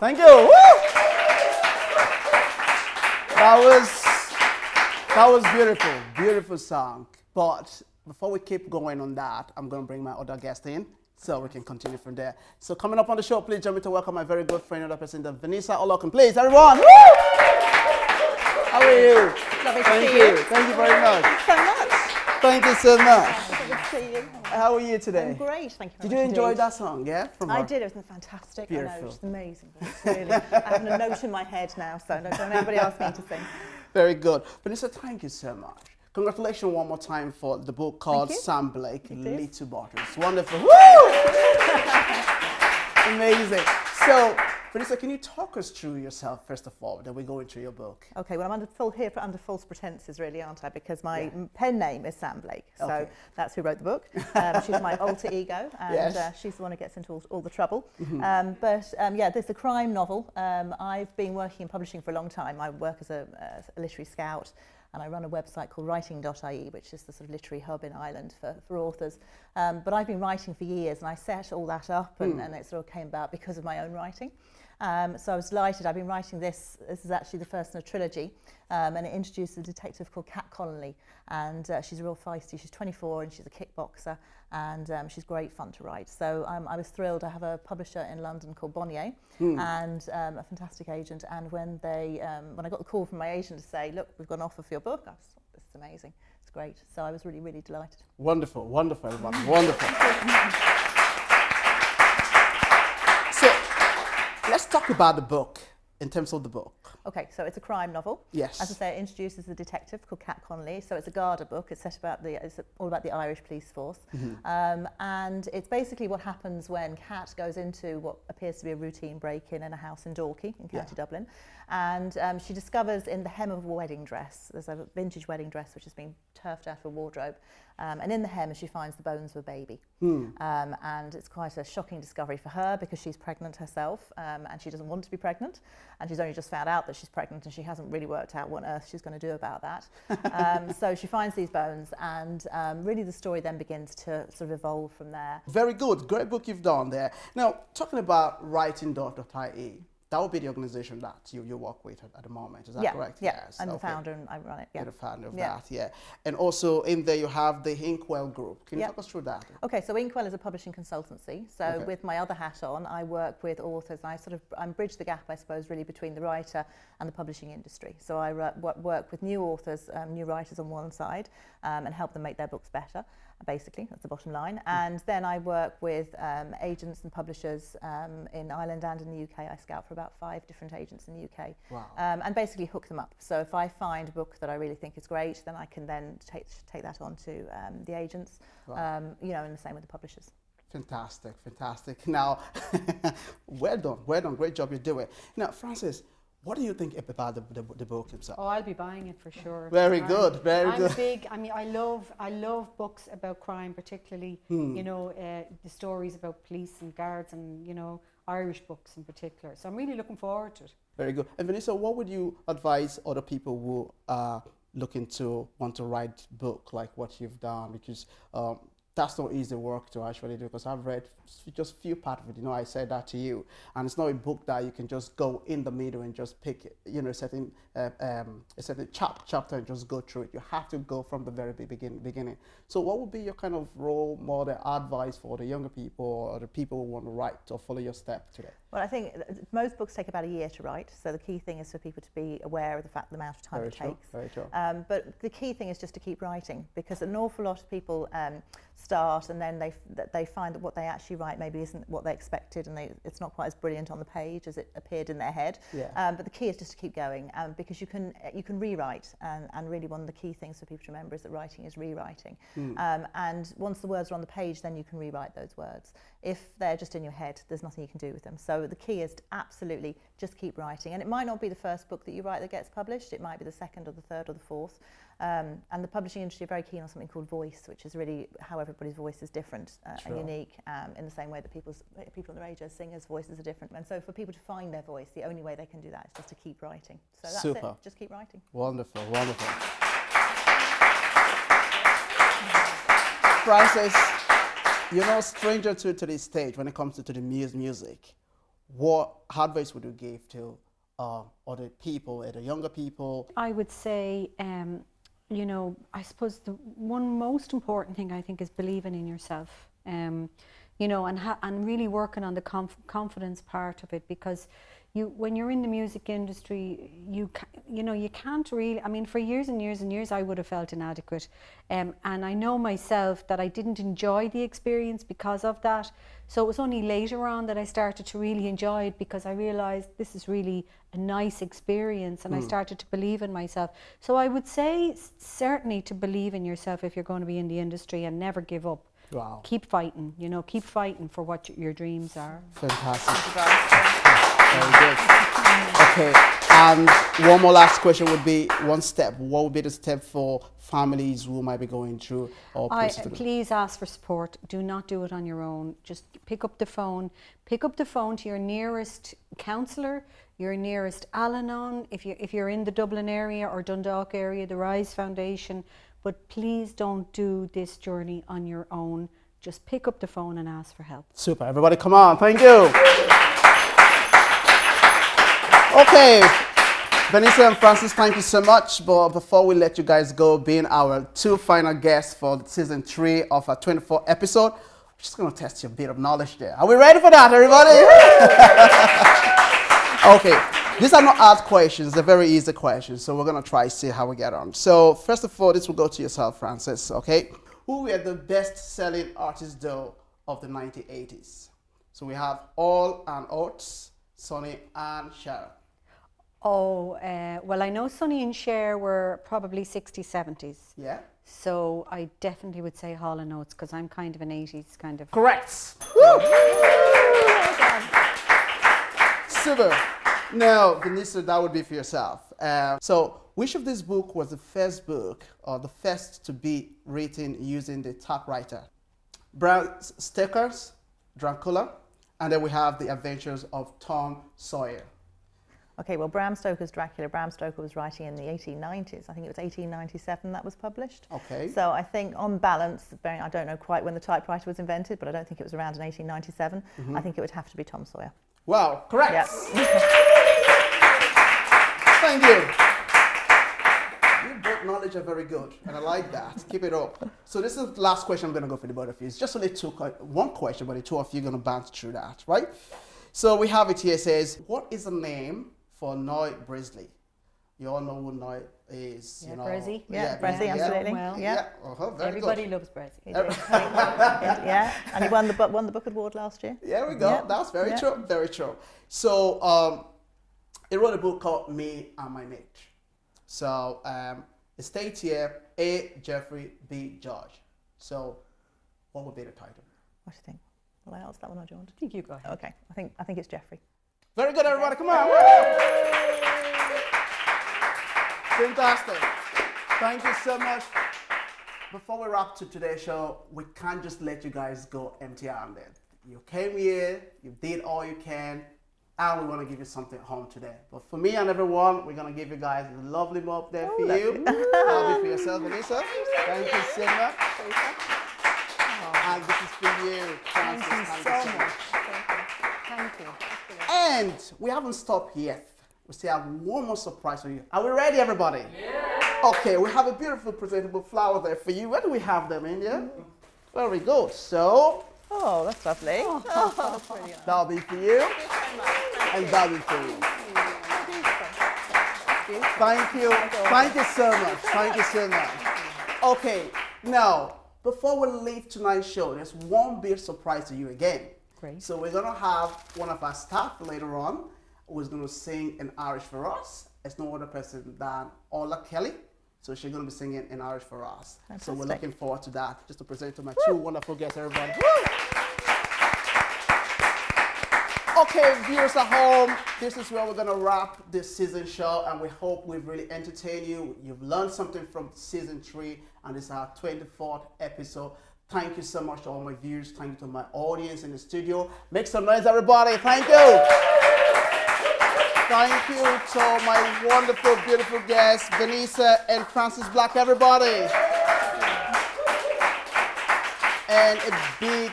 Thank you. Woo! That was beautiful, beautiful song. But before we keep going on that, I'm going to bring my other guest in so we can continue from there. So coming up on the show, please join me to welcome my very good friend, another person, Vanessa. Please, everyone. Woo! How are you? Lovely to Thank see you. Thank you very much. Thanks so much. Thank you so much. Good to see you. How are you today? I'm great, thank you very Did you much enjoy indeed. that song, yeah? I did, it was fantastic. Beautiful. I know, it's amazing. It's really, I have a note in my head now, so don't anybody ask me to sing. Very good. Vanessa, thank you so much. Congratulations one more time for the book called Sam Blake, Little Bottles. Wonderful. Woo! Amazing. So, Vanessa, can you talk us through yourself, first of all, then we go into your book? Okay, well, I'm under false pretenses, really, aren't I? Because my pen name is Sam Blake, so that's who wrote the book. She's my alter ego, and she's the one who gets into all the trouble. Yeah, this is a crime novel. I've been working in publishing for a long time. I work as a literary scout, and I run a website called writing.ie, which is the sort of literary hub in Ireland for authors. But I've been writing for years, and I set all that up, and it sort of came about because of my own writing. So I was delighted. I've been writing this. This is actually the first in a trilogy, and it introduces a detective called Kat Connolly, and she's real feisty. She's 24 and she's a kickboxer, and she's great fun to write. So I was thrilled. I have a publisher in London called Bonnier, and a fantastic agent. And when I got the call from my agent to say, look, we've got an offer for your book, I was, this is amazing. It's great. So I was really, really delighted. Wonderful, wonderful, everyone. Wonderful. Let's talk about the book, in terms of the book. Okay, so it's a crime novel. Yes. As I say, it introduces a detective called Kat Connolly. So it's a Garda book. It's it's all about the Irish police force. And it's basically what happens when Kat goes into what appears to be a routine break-in in a house in Dalkey, in County Dublin. And she discovers in the hem of a wedding dress, there's a vintage wedding dress which has been turfed out of a wardrobe. And in the hem she finds the bones of a baby. And it's quite a shocking discovery for her because she's pregnant herself, and she doesn't want to be pregnant. And she's only just found out that she's pregnant, and she hasn't really worked out what on earth she's going to do about that. So she finds these bones, and really the story then begins to sort of evolve from there. Very good. Great book you've done there. Now, talking about writing.ie, that would be the organization that you work with at the moment, is that correct? Yeah, yes. I'm the founder and I run it. You're the founder of that, And also in there you have the Inkwell Group. Can you talk us through that? Okay, so Inkwell is a publishing consultancy. So with my other hat on, I work with authors, and I bridge the gap, I suppose, really between the writer and the publishing industry. So I work with new authors, new writers on one side, and help them make their books better. Basically, that's the bottom line. And then I work with agents and publishers in Ireland and in the UK. I scout for about 5 different agents in the UK. Wow. And basically hook them up. So if I find a book that I really think is great, then I can then take that on to the agents, and the same with the publishers. Fantastic, fantastic. Now, well done, great job you're doing. Now, Francis, what do you think about the book itself? Oh, I'll be buying it for sure. Very good, very good. I'm big. I mean, I love books about crime, particularly. You know, the stories about police and guards, and Irish books in particular. So I'm really looking forward to it. Very good. And Vanessa, what would you advise other people who are looking to want to write a book like what you've done? Because that's not easy work to actually do, because I've read just a few parts of it. I said that to you, and it's not a book that you can just go in the middle and just pick, a certain chapter and just go through it. You have to go from the very beginning. So what would be your kind of role model advice for the younger people or the people who want to write or follow your step today? Well, I think most books take about a year to write, so the key thing is for people to be aware of the amount of time it takes. Very true. But the key thing is just to keep writing, because an awful lot of people start and then they find that what they actually write maybe isn't what they expected, and it's not quite as brilliant on the page as it appeared in their head. But the key is just to keep going, because you can rewrite, and really one of the key things for people to remember is that writing is rewriting. And once the words are on the page, then you can rewrite those words. If they're just in your head, there's nothing you can do with them. So the key is to absolutely just keep writing. And it might not be the first book that you write that gets published. It might be the second or the third or the fourth. And the publishing industry are very keen on something called voice, which is really how everybody's voice is different and unique, in the same way that people on the radio, singers' voices are different. And so for people to find their voice, the only way they can do that is just to keep writing. So that's Super. it, just keep writing. Wonderful, wonderful. Francis, you're no stranger to the stage when it comes to the music. what advice would you give to other people, other younger people? I would say, you know, I suppose the one most important thing I think is believing in yourself. You know, and really working on the confidence part of it, because when you're in the music industry, you know, you can't really, I mean, for years and years and years I would have felt inadequate, and I know myself that I didn't enjoy the experience because of that. So it was only later on that I started to really enjoy it, because I realized this is really a nice experience, and I started to believe in myself. So I would say certainly to believe in yourself if you're going to be in the industry, and never give up. Wow. Keep fighting, you know, keep fighting for what your dreams are. Fantastic. Very good. Okay, and one more last question would be one step. What would be the step for families who might be going through? Or please ask for support. Do not do it on your own. Just pick up the phone. Pick up the phone to your nearest counsellor, your nearest Al-Anon, if you're in the Dublin area or Dundalk area, the Rise Foundation. But please don't do this journey on your own. Just pick up the phone and ask for help. Super. Everybody come on. Thank you. Okay. Vanessa and Francis, thank you so much. But before we let you guys go, being our 2 final guests for season 3 of our 24 episode, we're just going to test your bit of knowledge there. Are we ready for that, everybody? Okay. These are not hard questions, they're very easy questions, so we're going to try to see how we get on. So first of all, this will go to yourself, Francis, okay? Who were the best-selling artists, though, of the 1980s? So we have All and Oates, Sonny and Cher. Oh, well, I know Sonny and Cher were probably 60s, 70s. Yeah. So I definitely would say Hall and Oates, because I'm kind of an 80s kind of... Correct. Super. Now, Vanessa, that would be for yourself. So, which of these books was the first book, or the first to be written using the typewriter? Bram Stoker's Dracula, and then we have The Adventures of Tom Sawyer. Okay, well, Bram Stoker's Dracula, Bram Stoker was writing in the 1890s. I think it was 1897 that was published. Okay. So I think on balance, I don't know quite when the typewriter was invented, but I don't think it was around in 1897. I think it would have to be Tom Sawyer. Wow, correct. Yep. Thank you. Your book knowledge are very good, and I like that. Keep it up. So this is the last question I'm going to go for the both of you. It's just only one question, but the two of you are going to bounce through that, right? So we have it here. It says, what is the name for Noy Bresley? You all know who Noy is, you know. Bressie. Yeah, Bressie, absolutely. Well, yeah. Very everybody good. loves Bressie. Yeah, and he won the Book Award last year. There we go. Yeah. That's very true. Very true. So he wrote a book called Me and My Mate. So it states here, A. Jeffrey, B. George. So what would be the title? What do you think? Will I answer that one or do you want to? I think you go ahead. Okay, I think it's Jeffrey. Very good, everybody. Come on. Fantastic. Thank you so much. Before we wrap to today's show, we can't just let you guys go empty-handed. You came here, you did all you can, and we want to give you something home today. But for me and everyone, we're going to give you guys a lovely mop there for you. That'll be for yourself, Vanessa. Thank you so much. And this is for you, Francis. Thank you so much. Thank you. And we haven't stopped yet. We still have one more surprise for you. Are we ready, everybody? Yeah. Okay, we have a beautiful presentable flower there for you. Where do we have them, India? Very good. So. Oh, that's lovely. Oh, that's really nice. That'll be for you. And that'll be for you. Thank you. Thank you so much. Thank you so much. Okay, now, before we leave tonight's show, there's one big surprise to you again. Great. So we're going to have one of our staff later on who's going to sing in Irish for us. It's no other person than Orlaith Kelly. So she's going to be singing in Irish for us. Fantastic. So we're looking forward to that. Just to present to my two wonderful guests, everybody. Okay, viewers at home, this is where we're going to wrap this season show, and we hope we've really entertained you. You've learned something from season 3, and this is our 24th episode. Thank you so much to all my viewers. Thank you to my audience in the studio. Make some noise, everybody. Thank you. Thank you to my wonderful, beautiful guests, Vanessa and Francis Black, everybody. And a big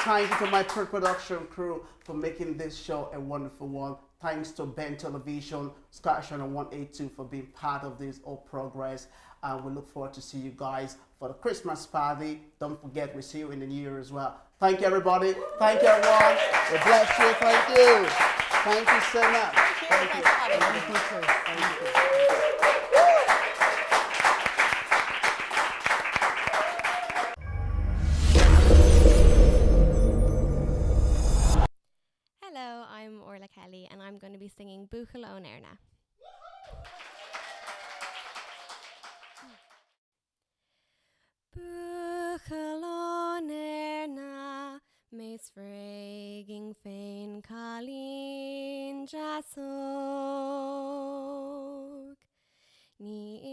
thank you to my pre-production crew for making this show a wonderful one. Thanks to Ben Television, Scottish Channel 182 for being part of this whole progress. And we look forward to see you guys for the Christmas party. Don't forget, we see you in the new year as well. Thank you, everybody. Thank you, everyone. We bless you. Thank you. Thank you so much. Thank you. Thank you. Hello, I'm Orlaith Kelly and I'm going to be singing Buchel on Erna. Buchel on Erna, meis freging fein Colleen Jasog. Ni